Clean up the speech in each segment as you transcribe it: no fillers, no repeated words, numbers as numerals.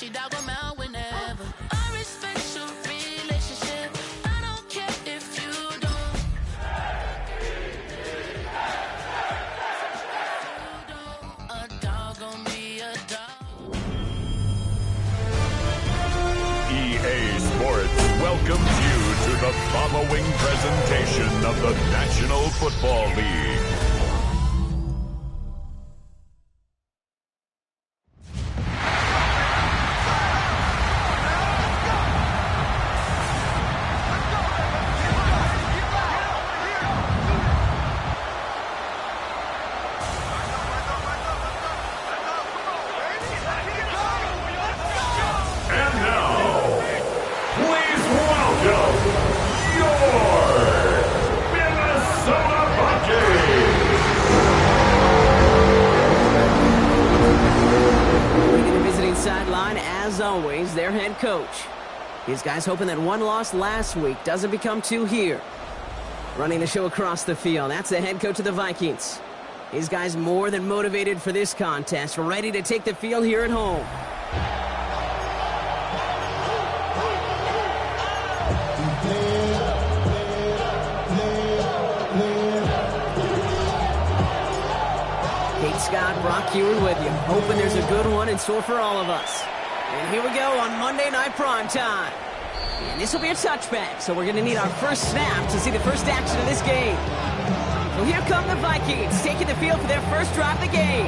She dog them out whenever. I respect your relationship. I don't care if you don't. A dog gon' be a dog. EA Sports welcomes you to the following presentation of the National Football League. Sideline, as always, their head coach. His guys hoping that one loss last week doesn't become two here. Running the show across the field, that's the head coach of the Vikings. His guys more than motivated for this contest, ready to take the field here at home. Kate Scott, Brock Huey with you, hoping there's a good one in store for all of us. And here we go on Monday Night Prime Time. And this will be a touchback, so we're going to need our first snap to see the first action of this game. So here come the Vikings, taking the field for their first drive of the game.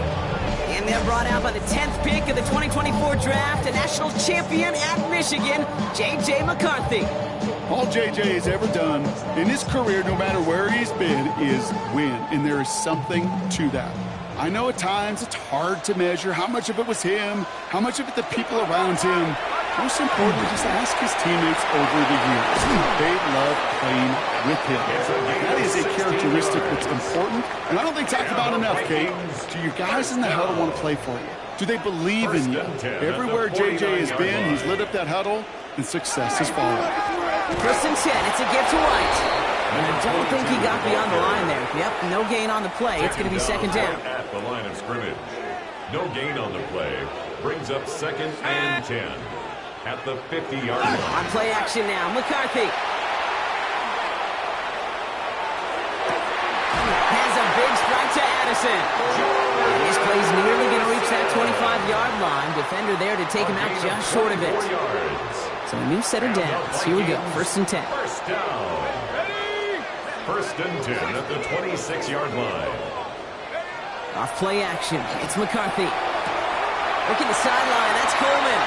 And they're brought out by the 10th pick of the 2024 draft, a national champion at Michigan, J.J. McCarthy. All J.J. has ever done in his career, no matter where he's been, is win. And there is something to that. I know at times it's hard to measure how much of it was him, how much of it the people around him. Most importantly, just ask his teammates over the years. They love playing with him. That is a characteristic that's important, and I don't think talked about enough, Kate. Do your guys in the huddle want to play for you? Do they believe in you? Everywhere J.J. has been, he's lit up that huddle, and success has followed. First and 10, it's a give to White. And I don't think he got beyond the line there. Yep, no gain on the play. It's going to be second down. At the line of scrimmage. No gain on the play. Brings up second and 10. At the 50-yard line. On play action now, McCarthy. Has a big strike to Addison. And this play's nearly going to reach that 25-yard line. Defender there to take him out just short of it. So a new set of downs. Here we go, first and 10. First down. First and 10 at the 26-yard line. Off play action, it's McCarthy. Looking the sideline, that's Coleman.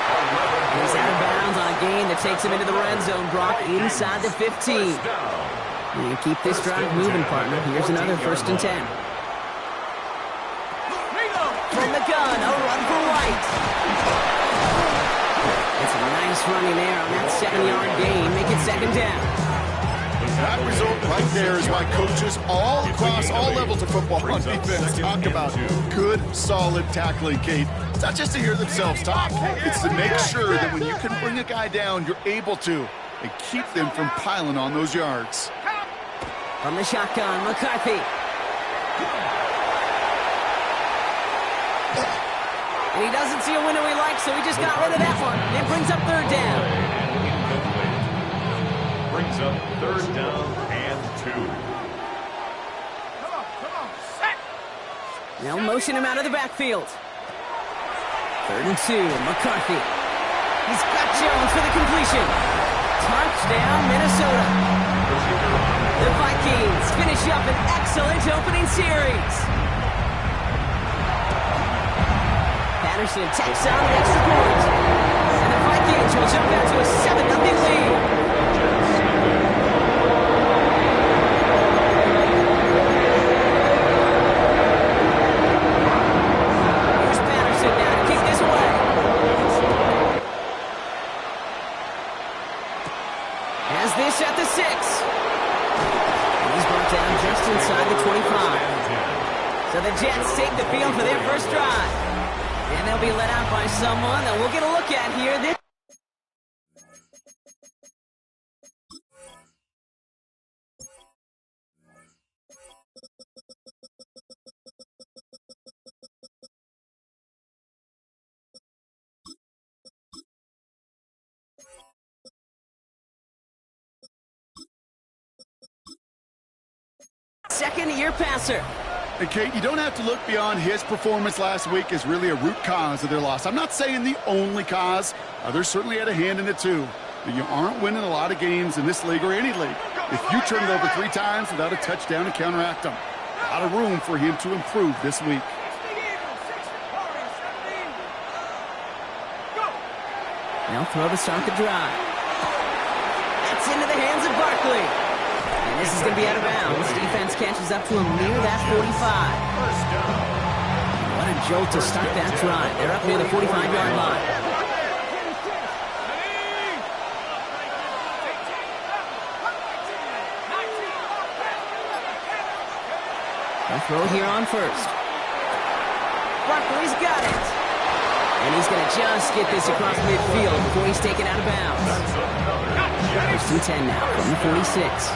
He's out of bounds on a gain that takes him into the red zone. Brock inside the 15. And keep this drive moving, partner. Here's another first and 10. From the gun, a run for White. It's a nice running there on that 7-yard gain. Make it second down. That result right there is why coaches all across all levels of football on defense talk about good, solid tackling, Kate. It's not just to hear themselves talk. It's to make sure that when you can bring a guy down, you're able to, and keep them from piling on those yards. From the shotgun, McCarthy. And he doesn't see a window he likes, so he just got rid of that one. It brings up third down. Brings up third down and 2. They'll motion him out of the backfield. Third and 2, McCarthy. He's got Jones for the completion. Touchdown, Minnesota. The Vikings finish up an excellent opening series. Patterson takes out an extra point. And the Vikings will jump out to a 7-0 lead. This at the 6. And he's brought down just inside the 25. So the Jets take the field for their first drive. And they'll be let out by someone that we'll get a look at here. This second-year passer. And Kate, you don't have to look beyond his performance last week as really a root cause of their loss. I'm not saying the only cause. Others certainly had a hand in it too. But you aren't winning a lot of games in this league or any league if you turn it over 3 times without a touchdown to counteract them. A lot of room for him to improve this week. They'll throw to start the drive. That's into the hands of Barkley. And this is going to be out of bounds. Defense catches up to him near that 45. What a jolt to start that drive. They're up near the 45-yard line. They'll throw here on first. Barkley's got it. And he's going to just get this across midfield before he's taken out of bounds. First and 10 now from the 46.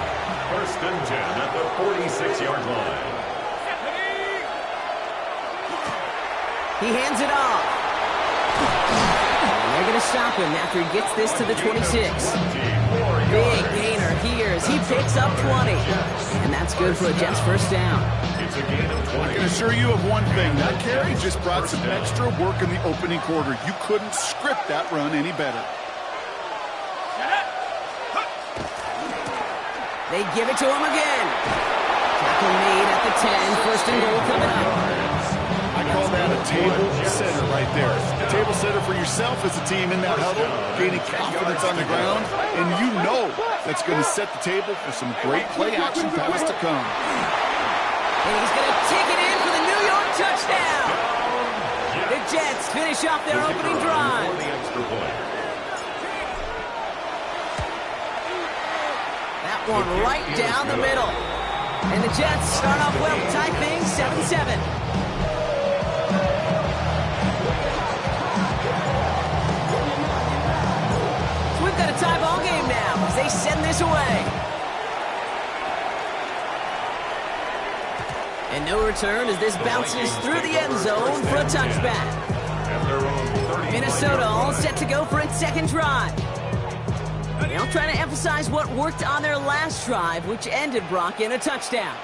First and 10 at the 46-yard line. He hands it off. And they're going to stop him after he gets this to the 26. Big gainer here as he picks up 20. And that's good for a Jets first down. It's a gain of 20. I can assure you of one thing. That carry just brought some extra work in the opening quarter. You couldn't script that run any better. They give it to him again. Tackle made at the 10. First and goal coming up. I call that a table setter right there. A table setter for yourself as a team in that huddle, gaining confidence on the ground, and you know that's going to set the table for some great play action pass to come. And he's going to take it in for the New York touchdown. The Jets finish off their opening drive. That one right down the middle. And the Jets start off well to tie things 7-7. So we've got a tie ball game now as they send this away. And no return as this bounces through the end zone for a touchback. Minnesota all set to go for its second drive. They'll try to emphasize what worked on their last drive, which ended, Brock, in a touchdown.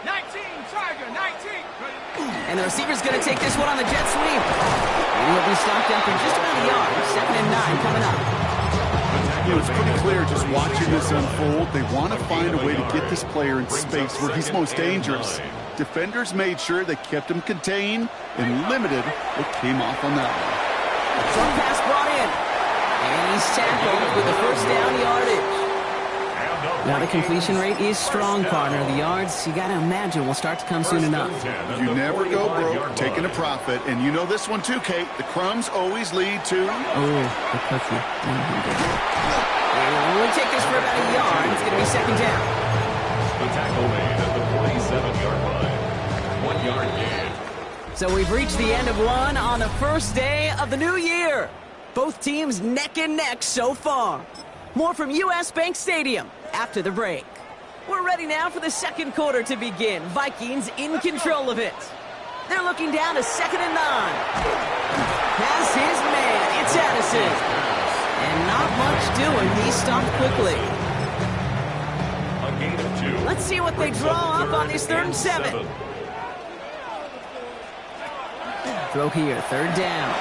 19, Tiger, 19. And the receiver's going to take this one on the jet sweep. And he'll be stopped after just about a yard. 2nd and 9 coming up. You know, it's pretty clear just watching this unfold. They want to find a way to get this player in space where he's most dangerous. Defenders made sure they kept him contained and limited what came off on that one. Short pass brought in. And he's tackled with the first down yardage. Now the completion rate is strong, partner. The yards, you got to imagine, will start to come soon enough. You never go broke taking a profit. And you know this one too, Kate. The crumbs always lead to... Oh, the cookie. And we'll take this for about a yard. It's going to be second down. The tackle made at the 47-yard line. 1 yard gain. So we've reached the end of one on the first day of the new year. Both teams neck and neck so far. More from U.S. Bank Stadium after the break. We're ready now for the second quarter to begin. Vikings in control of it. They're looking down to 2nd and 9. Has his man. It's Addison. And not much doing. He's stopped quickly. A gain of 2. Let's see what they draw up on this 3rd and 7. Throw here, 3rd down.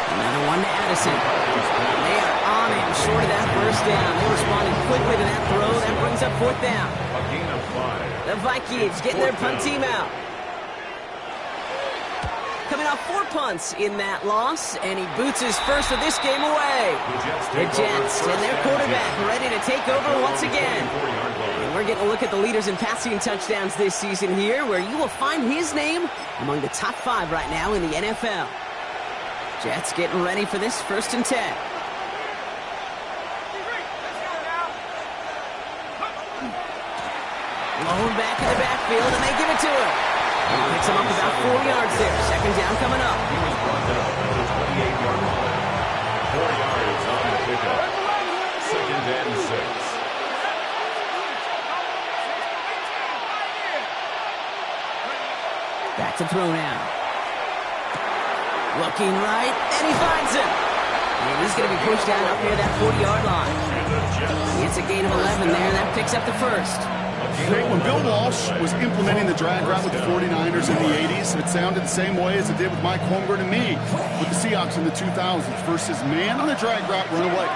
Another one to Addison. They are on him, short of that first down. They responded quickly to that throw. That brings up 4th down. A gain of 5. The Vikings getting their punt team out. Coming off 4 punts in that loss, and he boots his first of this game away. The Jets and their quarterback ready to take over once again. And we're getting a look at the leaders in passing touchdowns this season here, where you will find his name among the top 5 right now in the NFL. Jets getting ready for this 1st and 10. Blown back in the backfield, and they give it to him. And he picks him up about 4 yards there. 2nd down coming up. He was brought down at the 28-yard line. 4 yards on the pickup. 2nd and 6. Back to throw now. Looking right, and he finds him. And he's going to be pushed down up near that 40-yard line. It's a gain of 11 there, and that picks up the first. Hey, when Bill Walsh was implementing the drag route with the 49ers in the 80s, it sounded the same way as it did with Mike Holmgren and me with the Seahawks in the 2000s versus man on the drag route, run away.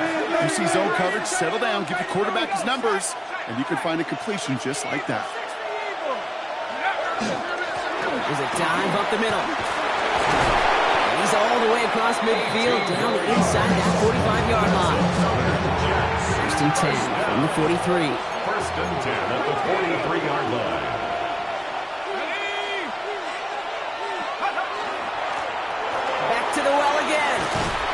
You see zone coverage, settle down, give your quarterback his numbers, and you can find a completion just like that. There's a dive up the middle. He's all the way across midfield, down inside that 45-yard line. First and 10 from the 43. First and 10 at the 43-yard line. Back to the well again.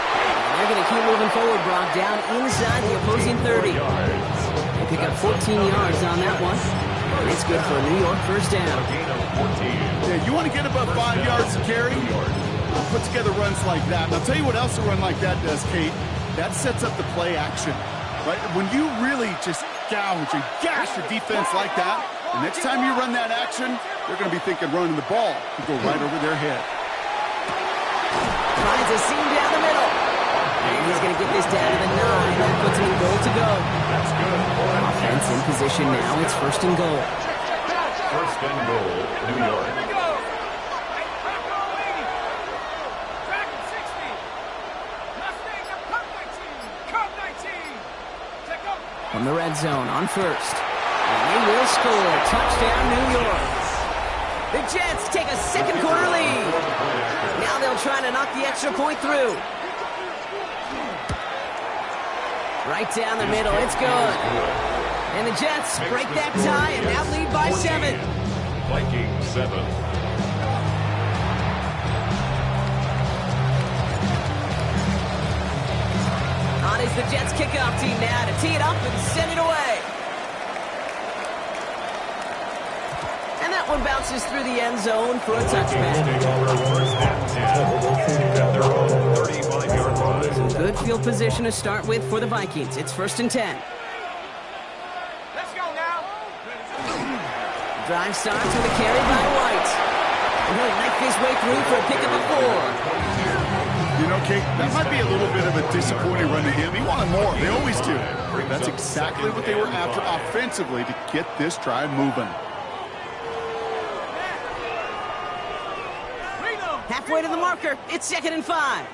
And they're going to keep moving forward, Brock, down inside the opposing 30. They pick up 14 yards on that one. And it's good for a New York first down. Yeah, you want to get above 5 yards to carry? Put together runs like that. And I'll tell you what else a run like that does, Kate. That sets up the play action, right? When you really just gouge and gash your defense like that, the next time you run that action, they're going to be thinking running the ball. You go right over their head. Finds a seam down the middle. And he's going to get this down to the 9. That puts him in goal to go. That's good. Offense in position now. It's first and goal. First and goal, New York. From the red zone on first. And they will score. Touchdown, New York. The Jets take a second quarter lead. Now they'll try to knock the extra point through. Right down the middle. It's good. And the Jets break that tie and now lead by 7. Vikings 7. On is the Jets kickoff team now to tee it up and send it away. And that one bounces through the end zone for a touchback. Some good field position to start with for the Vikings. It's first and 10. Let's go now. Drive starts with a carry by White. And he'll knife his way through for a pickup of 4. You know, Kate, that might be a little bit of a disappointing run to him. He wanted more. They always do. That's exactly what they were after offensively to get this drive moving. Halfway to the marker. It's second and 5.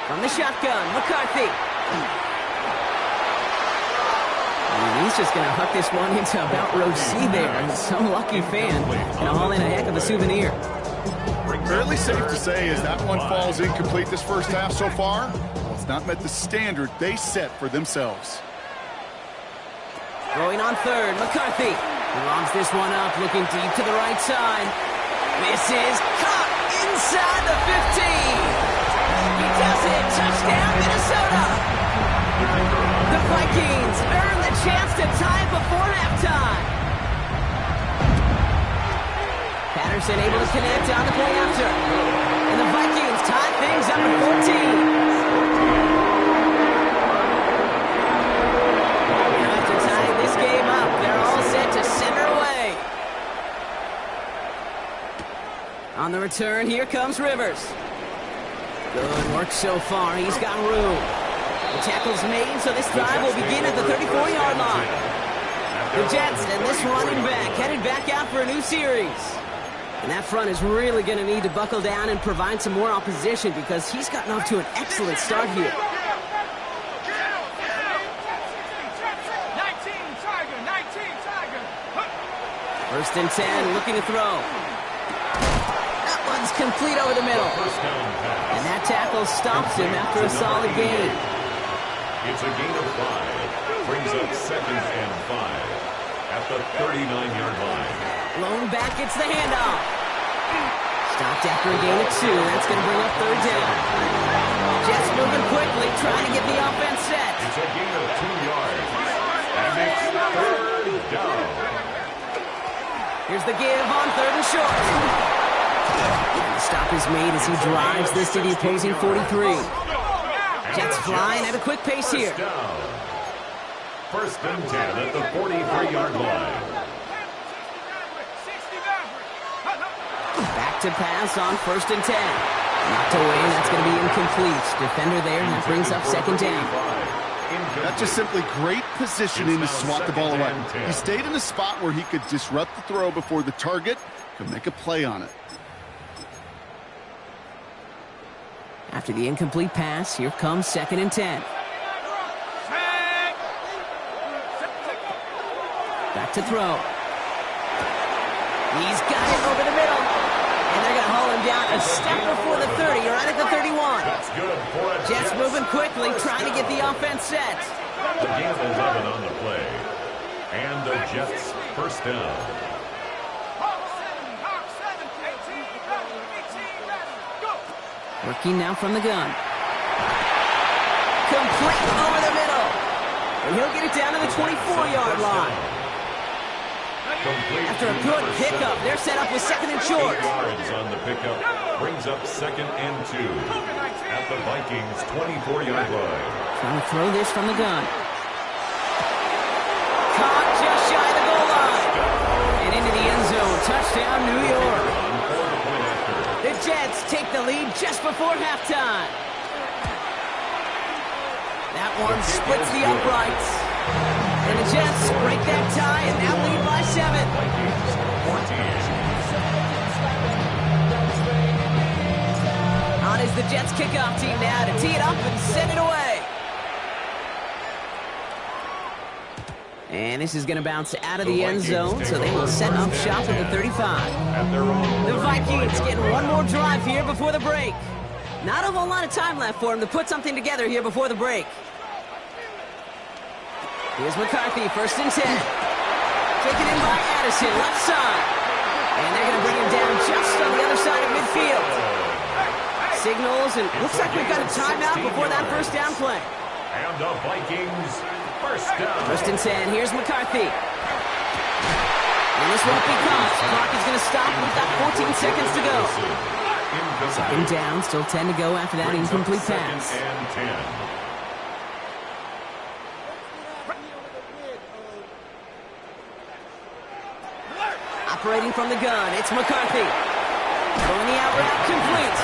From the shotgun, McCarthy. And he's just going to huck this one into about row C there. And some lucky fan can haul in a heck of a souvenir. Fairly safe to say as that one falls incomplete this first half so far, well, it's not met the standard they set for themselves. Throwing on third, McCarthy. He lobs this one up, looking deep to the right side. Misses, caught inside the 15. He does it, touchdown Minnesota. The Vikings earn the chance to tie it before halftime. Patterson able to connect on the play after. And the Vikings tie things up at 14. Now after tying this game up, they're all set to send her away. On the return, here comes Rivers. Good work so far. He's got room. The tackle's made, so this drive will begin at the 34-yard line. The Jets and this running back headed back out for a new series. And that front is really going to need to buckle down and provide some more opposition because he's gotten off to an excellent start here. 19 Tiger, 19 Tiger. First and 10, looking to throw. That one's complete over the middle. And that tackle stops him after a solid gain. It's a gain of 5. Brings up second and 5 at the 39-yard line. Lone back gets the handoff. Stopped after a gain of 2. That's going to bring up third down. Jets moving quickly, trying to get the offense set. It's a gain of 2 yards. And it's third down. Here's the give on third and short. And the stop is made as he drives this to the opposing 43. Jets flying at a quick pace here. First and 10 at the 43-yard line. Back to pass on first and 10. Knocked away, and that's going to be incomplete. Defender there, and that brings up second down. That's just simply great positioning to swat the ball away. He stayed in a spot where he could disrupt the throw before the target could make a play on it. After the incomplete pass, here comes second and 10. Back to throw. He's got it over the middle. And they're going to haul him down a step before the 30, or right at the 31. That's good for a Jets moving quickly, trying to get the offense set. The game 11 on the play. And the Jets first down. Working now from the gun. Complete over the middle. And he'll get it down to the 24-yard line. After a good pickup, they're set up with second and short. 8 yards on the pickup. Brings up second and 2 at the Vikings' 24-yard line. Trying to throw this from the gun. Caught just shy of the goal line. And into the end zone. Touchdown, New York. The Jets take the lead just before halftime. That one splits the uprights. And the Jets break that tie and now lead by 7. On is the Jets kickoff team now to tee it up and send it away. And this is going to bounce out of the end zone, so they will set up shop at the 35. The Vikings getting one more drive here before the break. Not a whole lot of time left for them to put something together here before the break. Here's McCarthy, first and 10. Taken in by Addison, left side. And they're going to bring him down just on the other side of midfield. Signals, and looks like we've got a timeout before that first down play. And the Vikings first down. First and 10, here's McCarthy. And this won't be caught. Clock is going to stop with about 14 seconds to go. Second down, still 10 to go after that incomplete pass. And 10. Operating from the gun, it's McCarthy. Throwing the out route complete.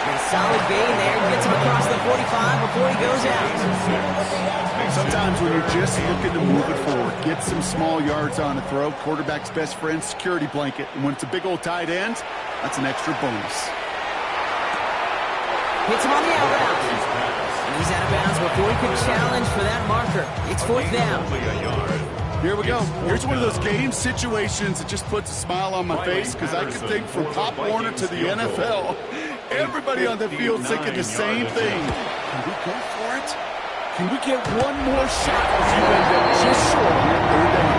A solid gain there, gets him across the 45 before he goes out. Sometimes when you're just looking to move it forward, get some small yards on a throw, quarterback's best friend, security blanket. And when it's a big old tight end, that's an extra bonus. Hits him on the out route. And he's out of bounds before he could challenge for that marker. It's fourth down. Here we go. Here's one of those game situations that just puts a smile on my face, because I can think from Pop Warner to the NFL, everybody on the field thinking the same thing. Can we go for it? Can we get one more shot? Just short here, third down.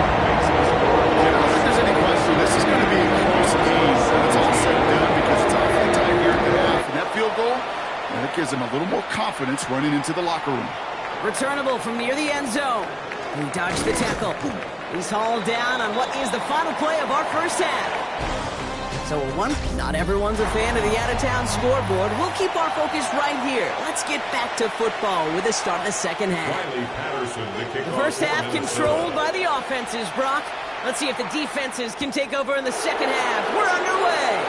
I don't think there's any question. This is going to be a close game. It's all said and done because it's awfully tight here at the half. And that field goal, that gives him a little more confidence running into the locker room. Returnable from near the end zone. He dodged the tackle. He's hauled down on what is the final play of our first half. So not everyone's a fan of the out-of-town scoreboard. We'll keep our focus right here. Let's get back to football with the start of the second half. The first half controlled by the offenses, Brock. Let's see if the defenses can take over in the second half. We're underway.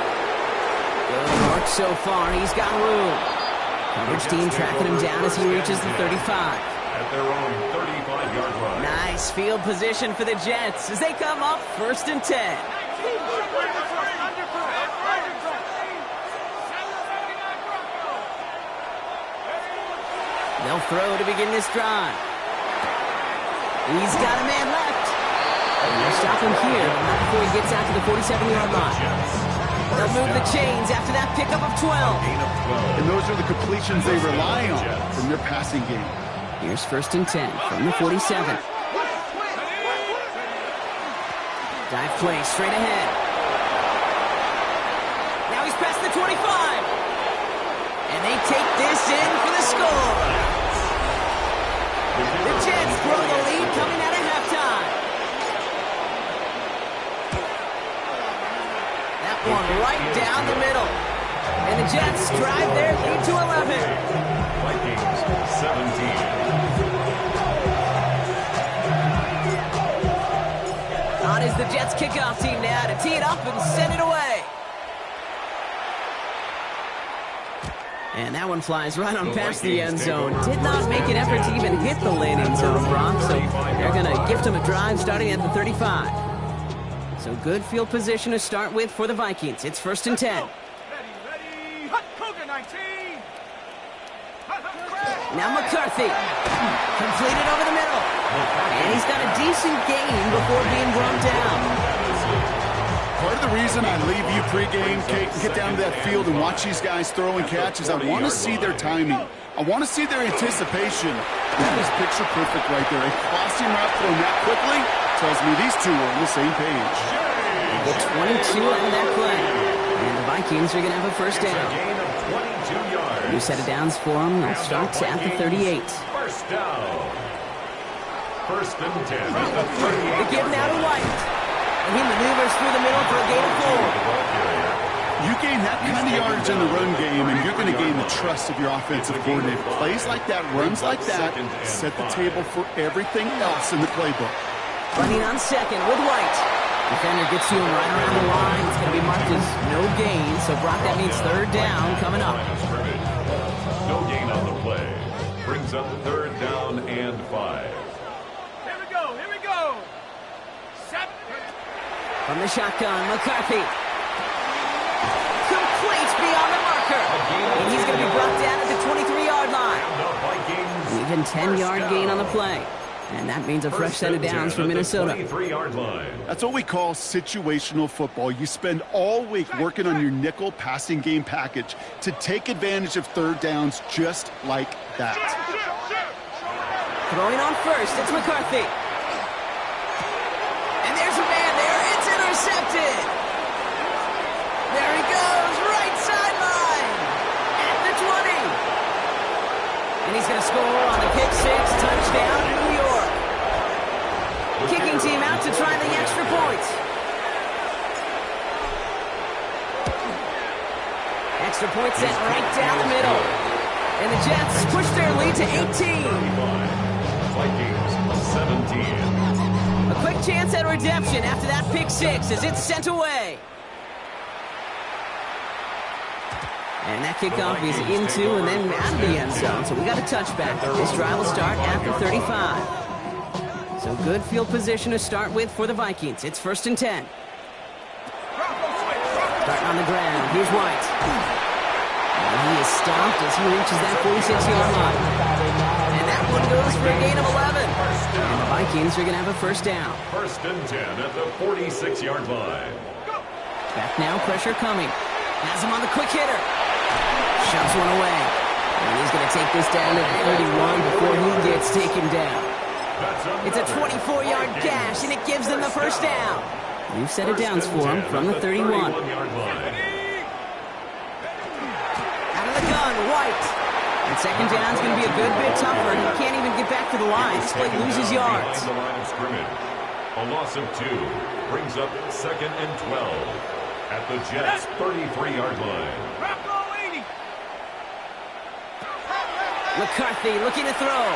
Good work so far. He's got room. Coverage team tracking him down as he reaches the 35. At their own 35-yard line. Nice field position for the Jets as they come up first and 10. They'll throw to begin this drive. He's got a man left. And they'll stop him here right before he gets out to the 47-yard line. They'll move the chains after that pickup of 12. And those are the completions they rely on from their passing game. Here's first and 10 from the 47. Dive play straight ahead. Now he's past the 25. And they take this in for the score. The Jets grow the lead coming out of halftime. That one right down the middle. And the Jets drive their lead to 11. Vikings 17. On is the Jets kickoff team now to tee it up and send it away. And that one flies right on past the end zone. Did not make an effort to even hit the landing zone, Brock. So they're going to gift him a drive starting at the 35. So good field position to start with for the Vikings. It's 1st and 10. Ready. Hut, Cougar 19. Now McCarthy. Completed over the middle. And he's got a decent gain before being brought down. Part of the reason I leave you pregame, Kate, and get down to that field and watch these guys throw and catch is I want to see their timing. I want to see their anticipation. That is picture perfect right there. A crossing route thrown that quickly tells me these two are on the same page. The 22 out of that play. And the Vikings are going to have a first down. New set of downs for them. They'll start at the 38. First down. 1st and 10 at the 38. They give now to White. And he maneuvers through the middle for a gain of 4. You gain that kind of yardage in the run game, and you're going to gain the trust of your offensive coordinator. Plays like that, runs like that, set the table for everything else in the playbook. Running on second with White. Defender gets to him right around the line. It's going to be marked as no gain. So, Brock, that means 3rd down coming up. No gain on the play. Brings up 3rd down and 5. Here we go. 7. From the shotgun, McCarthy. Complete beyond the marker. And he's going to be brought down at the 23-yard line. Even 10-yard gain on the play. And that means a fresh set of downs for Minnesota. 23-yard line. That's what we call situational football. You spend all week working on your nickel passing game package to take advantage of 3rd downs just like that. Throwing on first, it's McCarthy. And there's a man there. It's intercepted. There he goes, right sideline. At the 20. And he's going to score on the pick 6, touchdown, New York. Kicking team out to try the extra point. Extra point set right down the middle. And the Jets push their lead to 18. Vikings 17. A quick chance at redemption after that pick 6 as it's sent away. And that kickoff is into and then out of the end zone. So we got a touchback. This drive will start at the 35. So good field position to start with for the Vikings. It's 1st and 10. Starting on the ground. Here's White. And he is stopped as he reaches that 46-yard line. And that one goes for a gain of 11. And the Vikings are going to have a first down. 1st and 10 at the 46-yard line. Back now, pressure coming. Has him on the quick hitter. Shoves one away. And he's going to take this down to the 31 before he gets taken down. It's a 24-yard gash, and it gives them the first down. New set of downs for him from the 31. Out of the gun, White. And 2nd down is going to be a good bit tougher. He can't even get back to the line. This play loses yards. The line of scrimmage. A loss of 2 brings up 2nd and 12 at the Jets' 33-yard line. McCarthy looking to throw.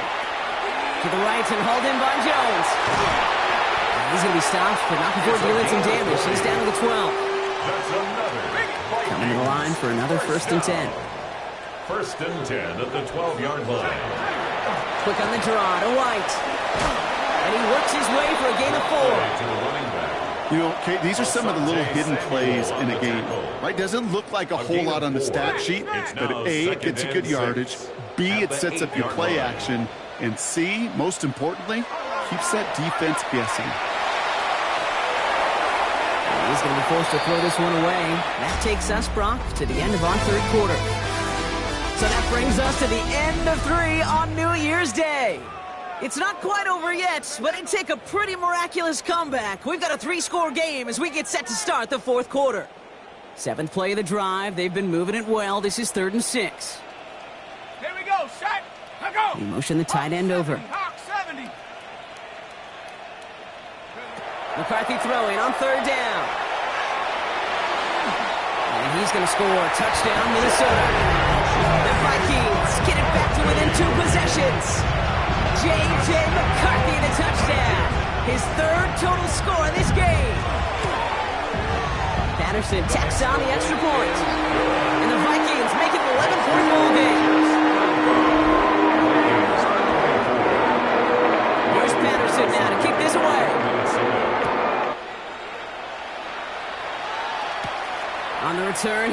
To the right and hauled in by Jones. He's going to be stopped, but not before dealing some damage. He's down to the 12. Coming to the line for another 1st and 10. 1st and 10 at the 12-yard line. Quick on the draw to White. And he works his way for a gain of 4. To the running back. You know, Kate, these are some of the little hidden plays in a game, right? Doesn't look like a whole lot on the stat sheet, but A, it gets you good yardage, B, it sets up your play action, and C, most importantly, keeps that defense guessing. He's going to be forced to throw this one away. That takes us, Brock, to the end of our 3rd quarter. So that brings us to the end of 3 on New Year's Day. It's not quite over yet, but it'd take a pretty miraculous comeback. We've got a 3-score game as we get set to start the 4th quarter. 7th play of the drive. They've been moving it well. This is 3rd and 6. Here we go. Set. Go. He motioned the tight end over. Hawk 70. McCarthy throwing on 3rd down. And he's going to score. Touchdown, Minnesota. The Vikings get it back to within 2 possessions. J.J. McCarthy in a touchdown. His 3rd total score in this game. Patterson tacks on the extra point. And the Vikings make it an 11-point ball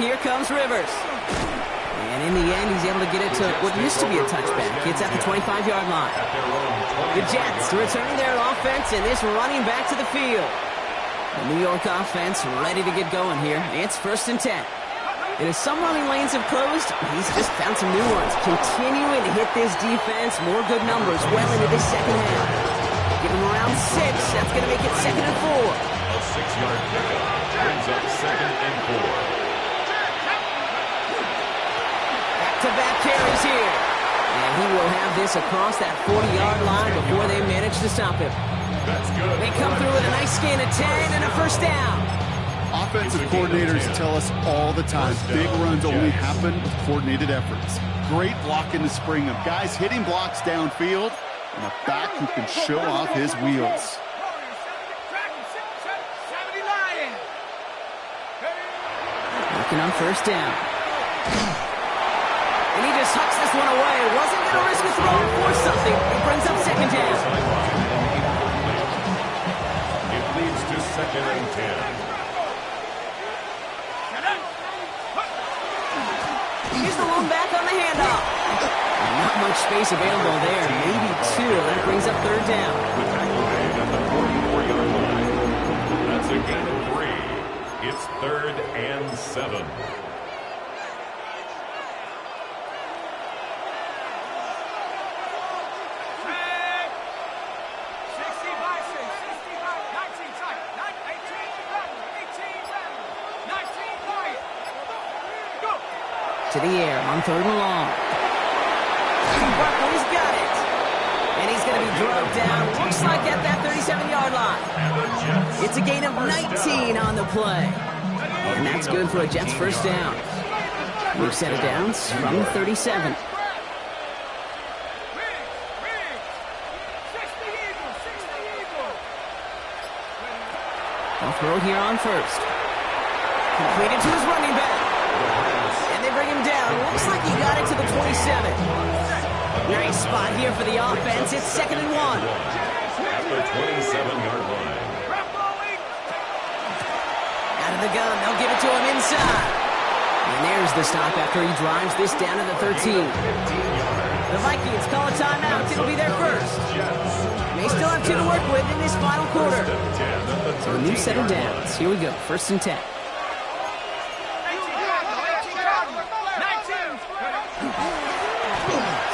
And here comes Rivers. And in the end, he's able to get it to what used to be a touchback. It's at the 25-yard line. The Jets returning their offense, and this running back to the field. The New York offense ready to get going here. It's 1st and 10. And as some running lanes have closed, he's just found some new ones. Continuing to hit this defense. More good numbers well into this second half. Give him around 6. That's going to make it 2nd and 4. A 6-yard pickup brings up 2nd and 4. Back-to-back carries here. And he will have this across that 40-yard line before they manage to stop him. That's good. They come through with a nice gain of 10 and a 1st down. Offensive coordinators tell us all the time, big runs only happen with coordinated efforts. Great block in the spring of guys hitting blocks downfield, and a back who can show off his wheels. Working on 1st down. And he just hucks this one away. Wasn't going to risk a throw and force something. It brings up 2nd down. It leads to 2nd and 10. Here's the lone back on the handoff. Not much space available there. Maybe 2. That brings up 3rd down. The tackle made at the 44-yard line. That's a gain of 3. It's 3rd and 7. To the air on 3rd and long. Barkley's got it. And he's going to be drugged down. Looks like at that 37-yard line. It's a gain of 19 on the play. And that's good for a Jets 1st down. We've set it down from the 37. They'll throw it here on 1st. Completed to his running back. And they bring him down. Looks like he got it to the 27. Nice spot here for the offense. It's 2nd and 1. At the 27-yard line. Out of the gun. They'll give it to him inside. And there's the stop after he drives this down to the 13. The Vikings call a timeout. It'll be their first. They still have 2 to work with in this final quarter. So a new set of downs. Here we go. 1st and 10.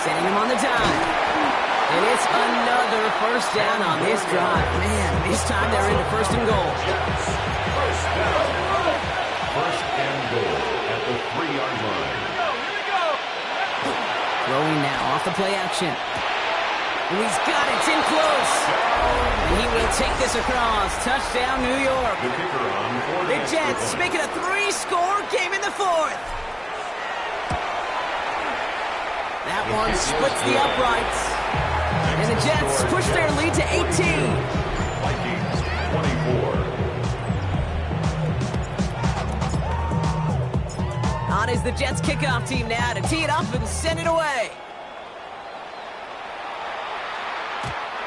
Sending him on the dime. And it's another 1st down on this drive. Man, this time they're into 1st and goal. 1st down. 1st and goal at the 3-yard line. Throwing now off the play action. And he's got it. It's in close. And he will take this across. Touchdown, New York. The kicker on for The Jets make it a 3-score game in the 4th. That one splits the uprights. And the Jets push their lead to 18. Vikings 24. On is the Jets kickoff team now to tee it up and send it away.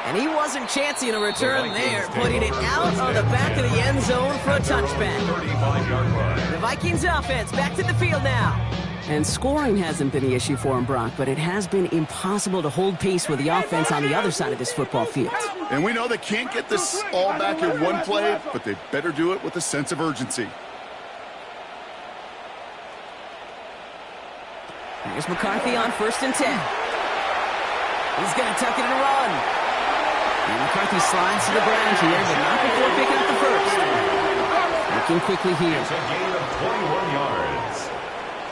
And he wasn't chancing a return there, putting it out on the back of the end zone for a touchback. 35-yard line. The Vikings offense back to the field now. And scoring hasn't been the issue for him, Brock, but it has been impossible to hold pace with the offense on the other side of this football field. And we know they can't get this all back in one play, but they better do it with a sense of urgency. Here's McCarthy on 1st and 10. He's going to tuck it and run. And McCarthy slides to the ground here, but not before picking up the 1st. Looking quickly here. It's a gain of 21 yards.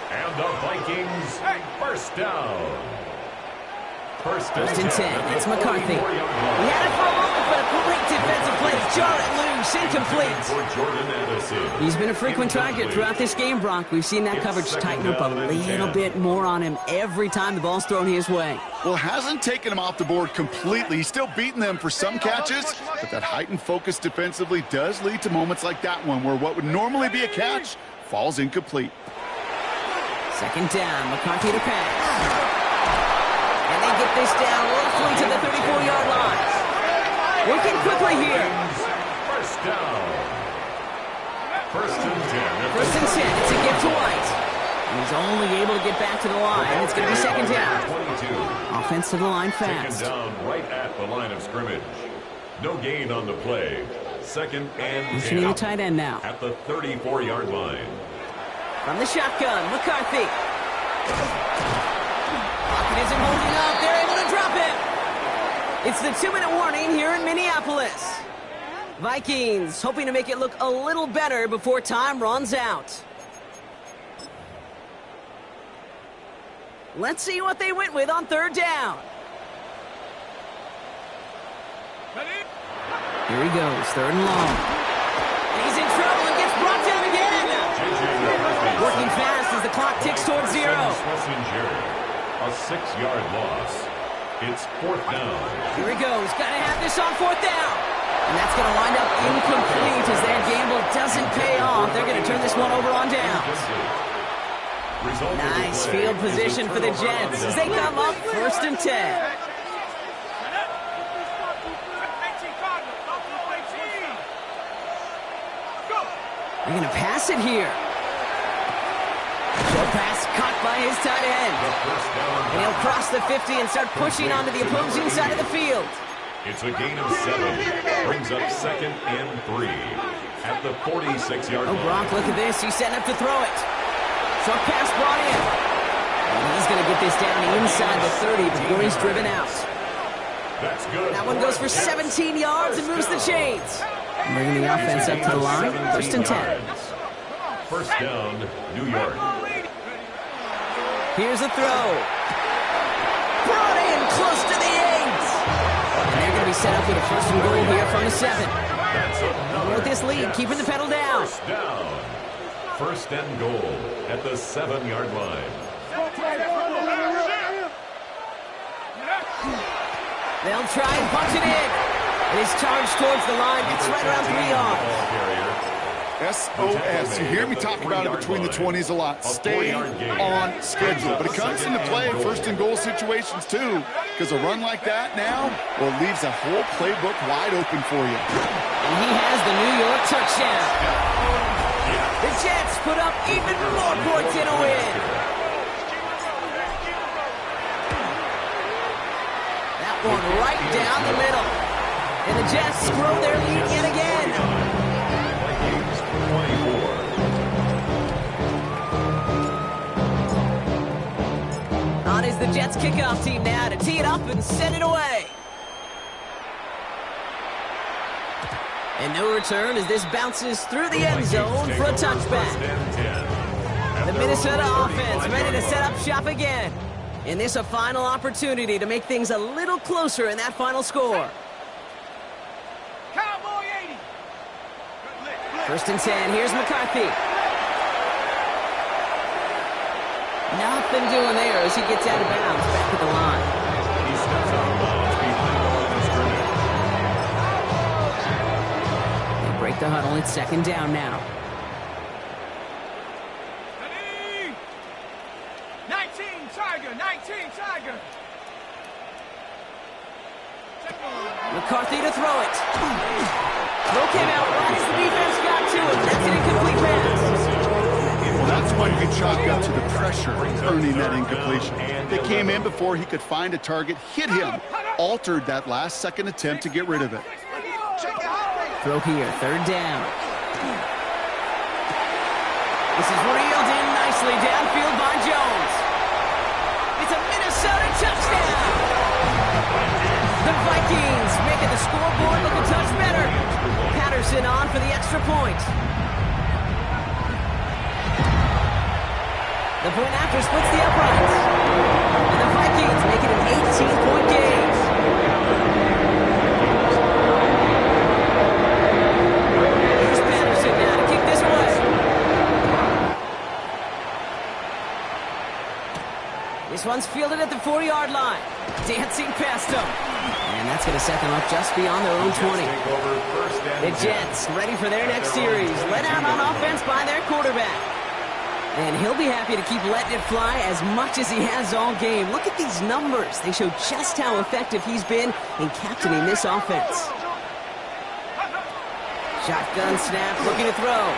And the Vikings 1st down. 1st and 10. It's McCarthy. He had it for a moment, but a great defensive play to jar it loose. Incomplete. He's been a frequent target throughout this game, Brock. We've seen that coverage tighten up a little bit more on him every time the ball's thrown his way. Well, hasn't taken him off the board completely. He's still beating them for some catches, but that heightened focus defensively does lead to moments like that one where what would normally be a catch falls incomplete. 2nd down, McCarthy to pass. And they get this down roughly to the 34-yard line. Working quickly here. 1st down. First and 10. First and 10. It's a gift to White. And he's only able to get back to the line. It's going to be second down. 22. Offense to the line fast. Taken down right at the line of scrimmage. No gain on the play. Second and Motioning the 10. tight end now. At the 34-yard line. From the shotgun, McCarthy. Pocket isn't holding up. They're able to drop it. It's the 2-minute warning here in Minneapolis. Vikings hoping to make it look a little better before time runs out. Let's see what they went with on third down. Ready? Here he goes, third and long. He's in trouble and gets brought down again. Working fast as the clock ticks towards 0. A 6-yard loss. It's fourth down. Here he goes, gotta have this on fourth down. And that's gonna wind up incomplete as their gamble doesn't pay off. They're gonna turn this one over on downs. Nice field position for the Jets as they come up first and 10. 18 Cardinals. Off to 18. Go. They're gonna pass it here. Short pass caught by his tight end. And he'll cross the 50 and start pushing onto the opposing side of the field. It's a gain of 7. Brings up second and 3 at the 46-yard Oh, line. Gronk, look at this. He's setting up to throw it. Short pass brought in. And he's going to get this down inside the 30 before he's driven out. That's good. That one goes for 17 yards and moves the chains. Bringing the offense up to the line. First and 10. First down, New York. Here's a throw. Brought in close to the 8. And they're going to be set up with a first and goal here from the 7. That's another With this lead, keeping the pedal down. first down. First and goal at the 7-yard line. They'll try and punch it in. And his charge towards the line gets right around 3 yards. SOS. You hear me talk about it between the 20s a lot. Stay on schedule. But it comes into play in first and goal situations too. Because a run like that now, well, leaves a whole playbook wide open for you. And he has the New York touchdown. The Jets put up even more points in a win. That one right down the middle. And the Jets grow their lead yet again. Vikings 24. On is the Jets kickoff team now to tee it up and send it away. And no return as this bounces through the end zone for a touchback. The Minnesota offense ready to set up shop again. And this a final opportunity to make things a little closer in that final score. Cowboy 80. First and 10, here's McCarthy. Nothing doing there as he gets out of bounds back at the line. He steps out of bounds behind the line of scrimmage. They break the huddle, it's second down now. Ready? 19 Tiger. 19 Tiger. McCarthy to throw it. Throw came out right as the defense got to him. That's an incomplete pass. Well, that's why you can chalk up to the pressure earning that incompletion. They came in before he could find a target, hit him, altered that last-second attempt to get rid of it. Throw here, third down. This is reeled in nicely downfield by Jones. It's a Minnesota touchdown. The Vikings making the scoreboard look a touch better. Patterson on for the extra point. The point after splits the uprights. And the Vikings make it an 18-point game. Here's Patterson now to kick this away. This one's fielded at the 4-yard line. Dancing past him. And that's going to set them up just beyond their own 20. The Jets ready for their next series. Let out on offense by their quarterback. And he'll be happy to keep letting it fly as much as he has all game. Look at these numbers. They show just how effective he's been in captaining this offense. Shotgun snap, looking to throw.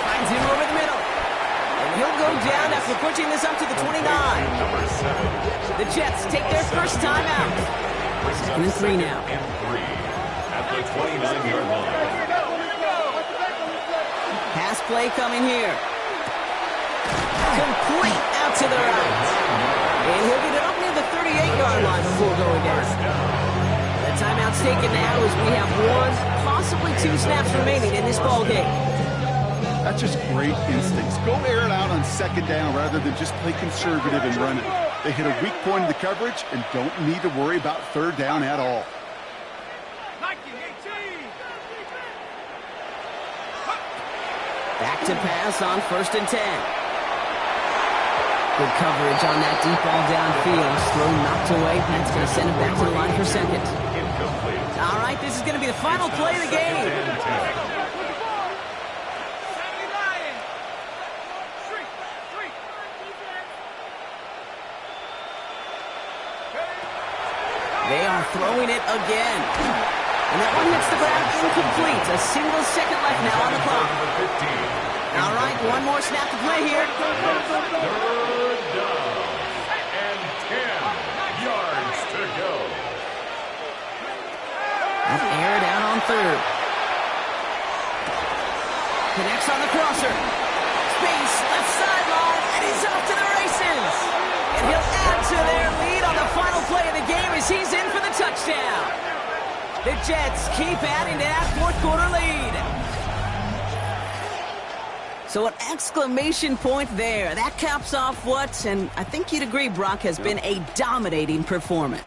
Finds him over the middle. And he'll go down after pushing this up to the 29. Number 7. The Jets take their first time out. 2nd and 3 now. And 3 at the 29-yard line. Pass play coming here. Complete out to the right. And he'll get it up near the 38-yard line before going down. The timeout's taken now as we have 1, possibly 2 snaps remaining in this ballgame. That's just great instincts. Go air it out on 2nd down rather than just play conservative and run it. They hit a weak point in the coverage and don't need to worry about 3rd down at all. Back to pass on 1st and 10. Good coverage on that deep ball downfield. Throw knocked away. That's going to send him back to the line for 2nd. Incomplete. All right, this is going to be the final play of the game. They are throwing it again. And that one hits the ground incomplete. A single second left now on the clock. All right, 1 more snap to play here. 3rd down and 10 yards to go. And air it out on 3rd. Connects on the crosser. Space, left sideline, and he's off to the races. And he'll add to their lead on the final play of the game as he's in for the touchdown. The Jets keep adding to that 4th quarter lead. So an exclamation point there. That caps off what, and I think you'd agree, Brock, has been a dominating performance.